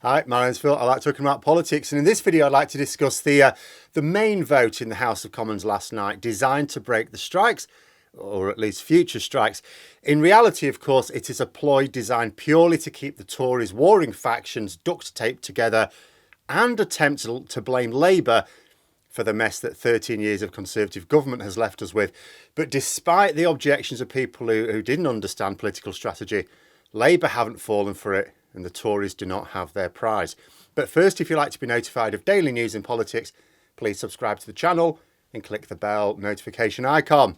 Hi, my name's Phil. I like talking about politics, and in this video I'd like to discuss the main vote in the House of Commons last night designed to break the strikes, or at least future strikes. In reality, of course, it is a ploy designed purely to keep the Tories' warring factions duct taped together and attempt to blame Labour for the mess that 13 years of Conservative government has left us with. But despite the objections of people who didn't understand political strategy, Labour haven't fallen for it, and the Tories do not have their prize. But first, if you'd like to be notified of daily news in politics, please subscribe to the channel and click the bell notification icon.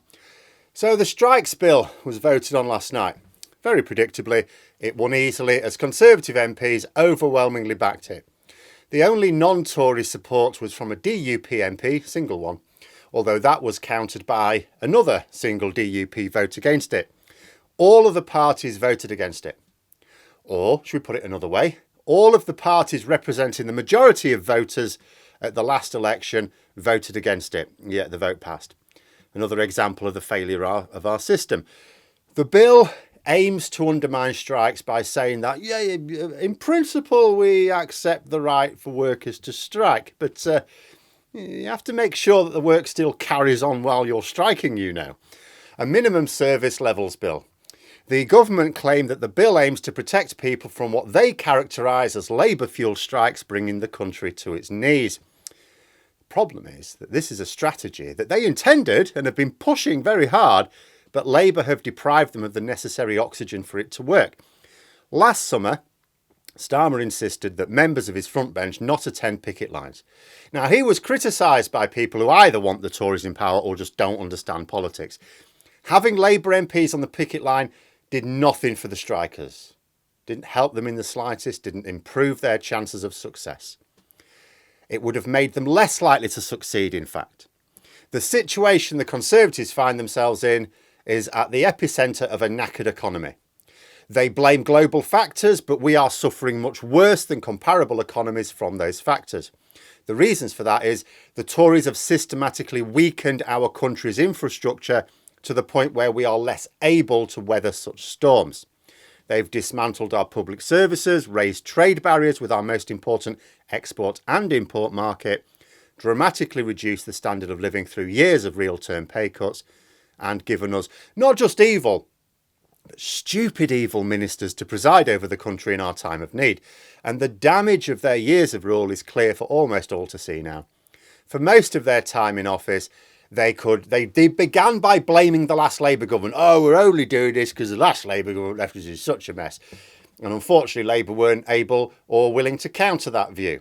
So the strikes bill was voted on last night. Very predictably, it won easily as Conservative MPs overwhelmingly backed it. The only non-Tory support was from a DUP MP, single one, although that was countered by another single DUP vote against it. All of the parties voted against it. Or, should we put it another way, all of the parties representing the majority of voters at the last election voted against it, yet the vote passed. Another example of the failure of our system. The bill aims to undermine strikes by saying that, yeah, in principle, we accept the right for workers to strike, but you have to make sure that the work still carries on while you're striking, you know. A minimum service levels bill. The government claimed that the bill aims to protect people from what they characterise as labour-fuelled strikes, bringing the country to its knees. The problem is that this is a strategy that they intended and have been pushing very hard, but Labour have deprived them of the necessary oxygen for it to work. Last summer, Starmer insisted that members of his front bench not attend picket lines. Now, he was criticised by people who either want the Tories in power or just don't understand politics. Having Labour MPs on the picket line did nothing for the strikers, didn't help them in the slightest, didn't improve their chances of success. It would have made them less likely to succeed, in fact. The situation the Conservatives find themselves in is at the epicentre of a knackered economy. They blame global factors, but we are suffering much worse than comparable economies from those factors. The reasons for that is the Tories have systematically weakened our country's infrastructure to the point where we are less able to weather such storms. They've dismantled our public services, raised trade barriers with our most important export and import market, dramatically reduced the standard of living through years of real-term pay cuts, and given us not just evil, but stupid evil ministers to preside over the country in our time of need. And the damage of their years of rule is clear for almost all to see now. For most of their time in office, they began by blaming the last Labour government. Oh, we're only doing this because the last Labour government left us in such a mess. And unfortunately, Labour weren't able or willing to counter that view.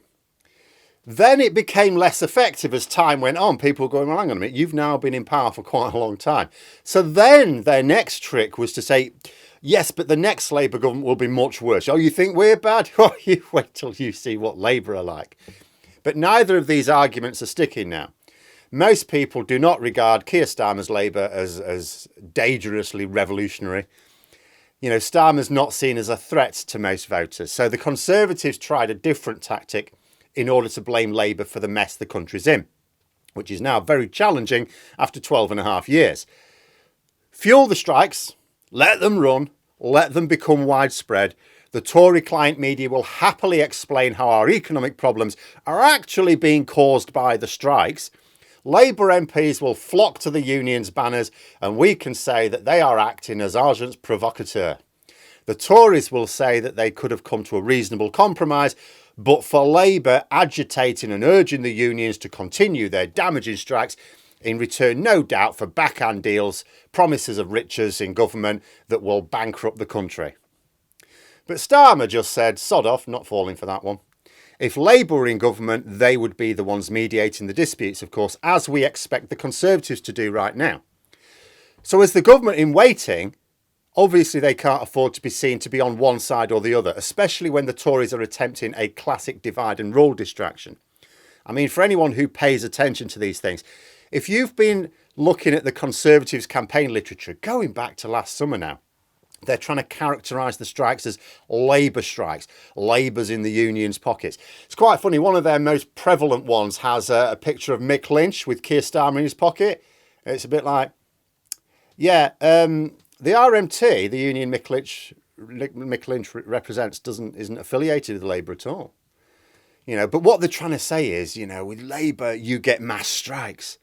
Then it became less effective as time went on. People were going, well, hang on a minute, you've now been in power for quite a long time. So then their next trick was to say, yes, but the next Labour government will be much worse. Oh, you think we're bad? Oh, you wait till you see what Labour are like. But neither of these arguments are sticking now. Most people do not regard Keir Starmer's Labour as dangerously revolutionary. You know, Starmer's not seen as a threat to most voters. So the Conservatives tried a different tactic in order to blame Labour for the mess the country's in, which is now very challenging after 12 and a half years. Fuel the strikes, let them run, let them become widespread. The Tory client media will happily explain how our economic problems are actually being caused by the strikes. Labour MPs will flock to the union's banners and we can say that they are acting as agents provocateurs. The Tories will say that they could have come to a reasonable compromise, but for Labour agitating and urging the unions to continue their damaging strikes, in return, no doubt, for backhand deals, promises of riches in government that will bankrupt the country. But Starmer just said, sod off, not falling for that one. If Labour were in government, they would be the ones mediating the disputes, of course, as we expect the Conservatives to do right now. So as the government in waiting, obviously they can't afford to be seen to be on one side or the other, especially when the Tories are attempting a classic divide and rule distraction. I mean, for anyone who pays attention to these things, if you've been looking at the Conservatives' campaign literature, going back to last summer now, they're trying to characterise the strikes as Labour strikes. Labour's in the union's pockets. It's quite funny. One of their most prevalent ones has a picture of Mick Lynch with Keir Starmer in his pocket. It's a bit like, yeah, the RMT, the union Mick Lynch Mick Lynch represents isn't affiliated with Labour at all. But what they're trying to say is, with Labour, you get mass strikes.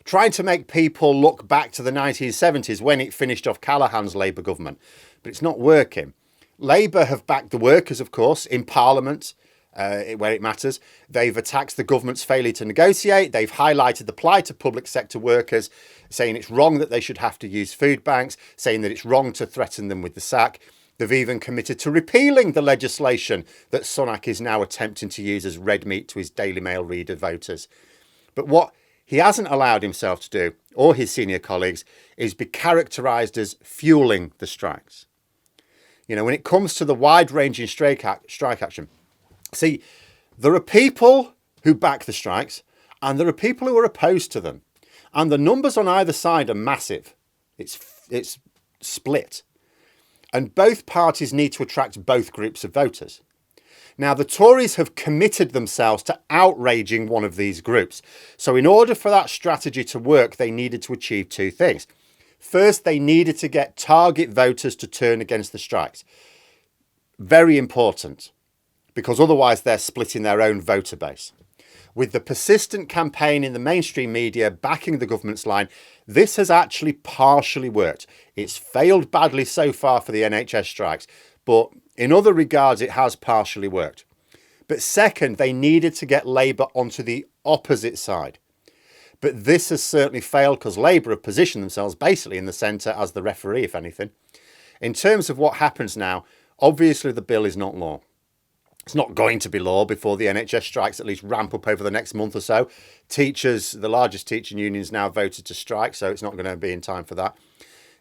Trying to make people look back to the 1970s when it finished off Callaghan's Labour government. But it's not working. Labour have backed the workers, of course, in Parliament, where it matters. They've attacked the government's failure to negotiate. They've highlighted the plight of public sector workers, saying it's wrong that they should have to use food banks, saying that it's wrong to threaten them with the sack. They've even committed to repealing the legislation that Sunak is now attempting to use as red meat to his Daily Mail reader voters. But what he hasn't allowed himself to do, or his senior colleagues, is be characterised as fueling the strikes. When it comes to the wide-ranging strike action, see, there are people who back the strikes and there are people who are opposed to them. And the numbers on either side are massive. It's split. And both parties need to attract both groups of voters. Now, the Tories have committed themselves to outraging one of these groups. So in order for that strategy to work, they needed to achieve two things. First, they needed to get target voters to turn against the strikes. Very important, because otherwise they're splitting their own voter base. With the persistent campaign in the mainstream media backing the government's line, this has actually partially worked. It's failed badly so far for the NHS strikes, but in other regards, it has partially worked. But second, they needed to get Labour onto the opposite side. But this has certainly failed because Labour have positioned themselves basically in the centre as the referee, if anything. In terms of what happens now, obviously the bill is not law. It's not going to be law before the NHS strikes at least ramp up over the next month or so. Teachers, the largest teaching unions, now voted to strike, so it's not going to be in time for that.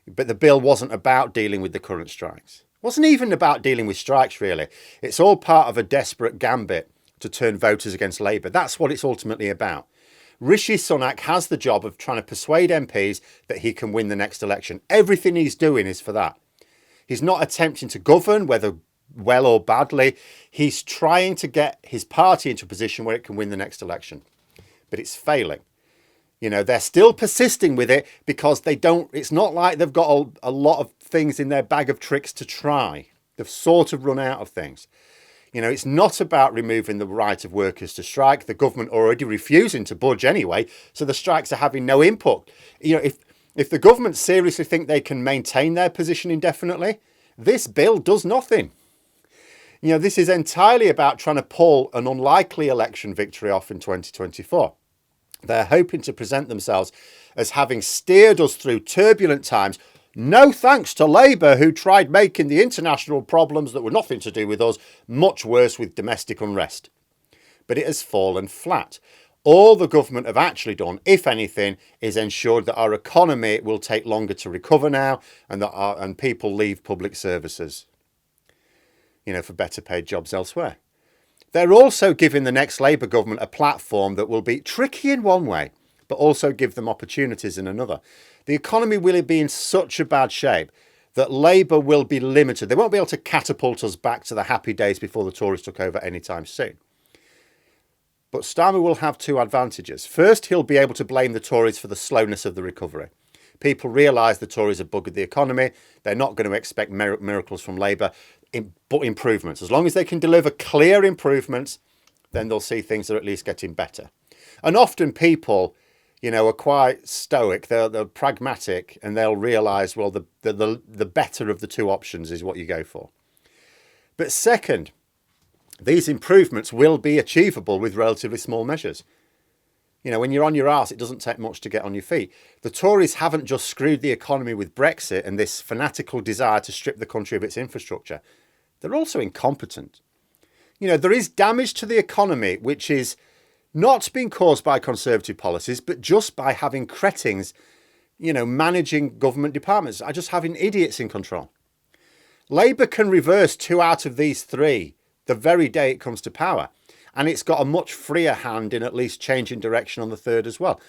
But the bill wasn't about dealing with the current strikes. It wasn't even about dealing with strikes, really. It's all part of a desperate gambit to turn voters against Labour. That's what it's ultimately about. Rishi Sunak has the job of trying to persuade MPs that he can win the next election. Everything he's doing is for that. He's not attempting to govern, whether well or badly. He's trying to get his party into a position where it can win the next election. But it's failing. They're still persisting with it because it's not like they've got a lot of things in their bag of tricks to try. They've sort of run out of things. It's not about removing the right of workers to strike. The government already refusing to budge anyway, so the strikes are having no input. If the government seriously think they can maintain their position indefinitely, this bill does nothing. This is entirely about trying to pull an unlikely election victory off in 2024. They're hoping to present themselves as having steered us through turbulent times, no thanks to Labour, who tried making the international problems that were nothing to do with us much worse with domestic unrest. But it has fallen flat. All the government have actually done, if anything, is ensured that our economy will take longer to recover now and that people leave public services, for better paid jobs elsewhere. They're also giving the next Labour government a platform that will be tricky in one way, but also give them opportunities in another. The economy will be in such a bad shape that Labour will be limited. They won't be able to catapult us back to the happy days before the Tories took over anytime soon. But Starmer will have two advantages. First, he'll be able to blame the Tories for the slowness of the recovery. People realise the Tories have buggered the economy. They're not going to expect miracles from Labour, but improvements. As long as they can deliver clear improvements, then they'll see things are at least getting better. And often people, are quite stoic. They're pragmatic, and they'll realise, well, the better of the two options is what you go for. But second, these improvements will be achievable with relatively small measures. When you're on your arse, it doesn't take much to get on your feet. The Tories haven't just screwed the economy with Brexit and this fanatical desire to strip the country of its infrastructure. They're also incompetent. There is damage to the economy, which is not being caused by Conservative policies, but just by having cretins, managing government departments, are just having idiots in control. Labour can reverse 2 out of these 3 the very day it comes to power. And it's got a much freer hand in at least changing direction on the 3rd as well.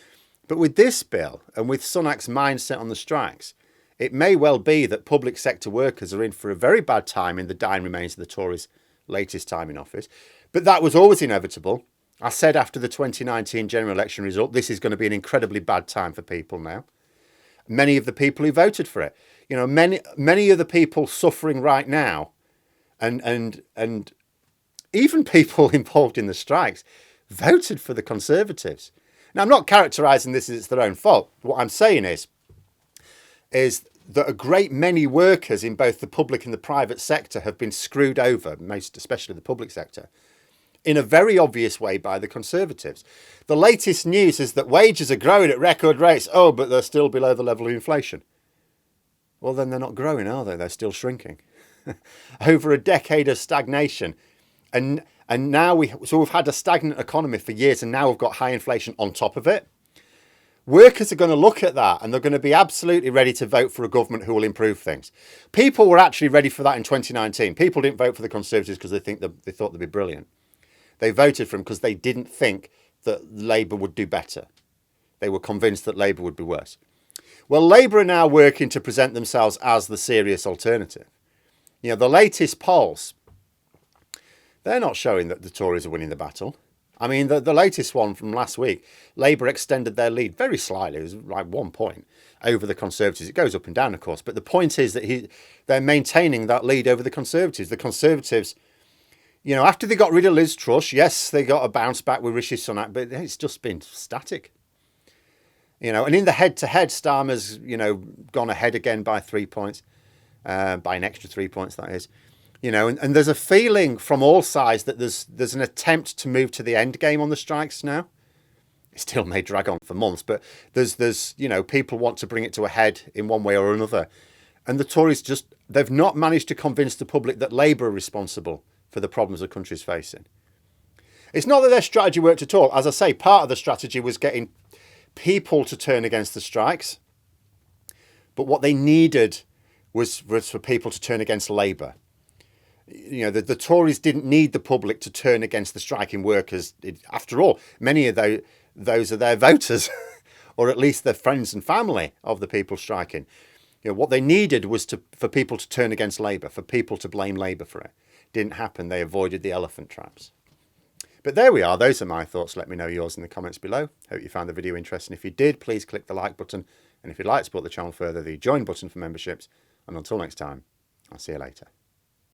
But with this bill and with Sunak's mindset on the strikes, it may well be that public sector workers are in for a very bad time in the dying remains of the Tories' latest time in office. But that was always inevitable. I said after the 2019 general election result, this is going to be an incredibly bad time for people now. Many of the people who voted for it. You know, many of the people suffering right now, and even people involved in the strikes, voted for the Conservatives. Now, I'm not characterising this as it's their own fault. What I'm saying is that a great many workers in both the public and the private sector have been screwed over, most especially the public sector, in a very obvious way by the Conservatives. The latest news is that wages are growing at record rates. Oh, but they're still below the level of inflation. Well, then they're not growing, are they? They're still shrinking. Over a decade of stagnation. And now we've had a stagnant economy for years, and now we've got high inflation on top of it. Workers are going to look at that and they're going to be absolutely ready to vote for a government who will improve things. People were actually ready for that in 2019. People didn't vote for the Conservatives because they thought they'd be brilliant. They voted for them because they didn't think that Labour would do better. They were convinced that Labour would be worse. Well, Labour are now working to present themselves as the serious alternative. You know, the latest polls, they're not showing that the Tories are winning the battle. I mean, the latest one from last week, Labour extended their lead very slightly. It was like 1 point over the Conservatives. It goes up and down, of course. But the point is that they're maintaining that lead over the Conservatives. The Conservatives, you know, after they got rid of Liz Truss, yes, they got a bounce back with Rishi Sunak, but it's just been static. You know, and in the head-to-head, Starmer's, you know, gone ahead again by 3 points, by an extra 3 points, that is. You know, and there's a feeling from all sides that there's an attempt to move to the end game on the strikes now. It still may drag on for months, but there's you know, people want to bring it to a head in one way or another. And the Tories they've not managed to convince the public that Labour are responsible for the problems the country's facing. It's not that their strategy worked at all. As I say, part of the strategy was getting people to turn against the strikes. But what they needed was for people to turn against Labour. You know, the Tories didn't need the public to turn against the striking workers. After all, many of those are their voters, or at least their friends and family of the people striking. You know, what they needed was for people to turn against Labour, for people to blame Labour for it. Didn't happen. They avoided the elephant traps. But there we are. Those are my thoughts. Let me know yours in the comments below. Hope you found the video interesting. If you did, please click the like button. And if you'd like to support the channel further, the join button for memberships. And until next time, I'll see you later.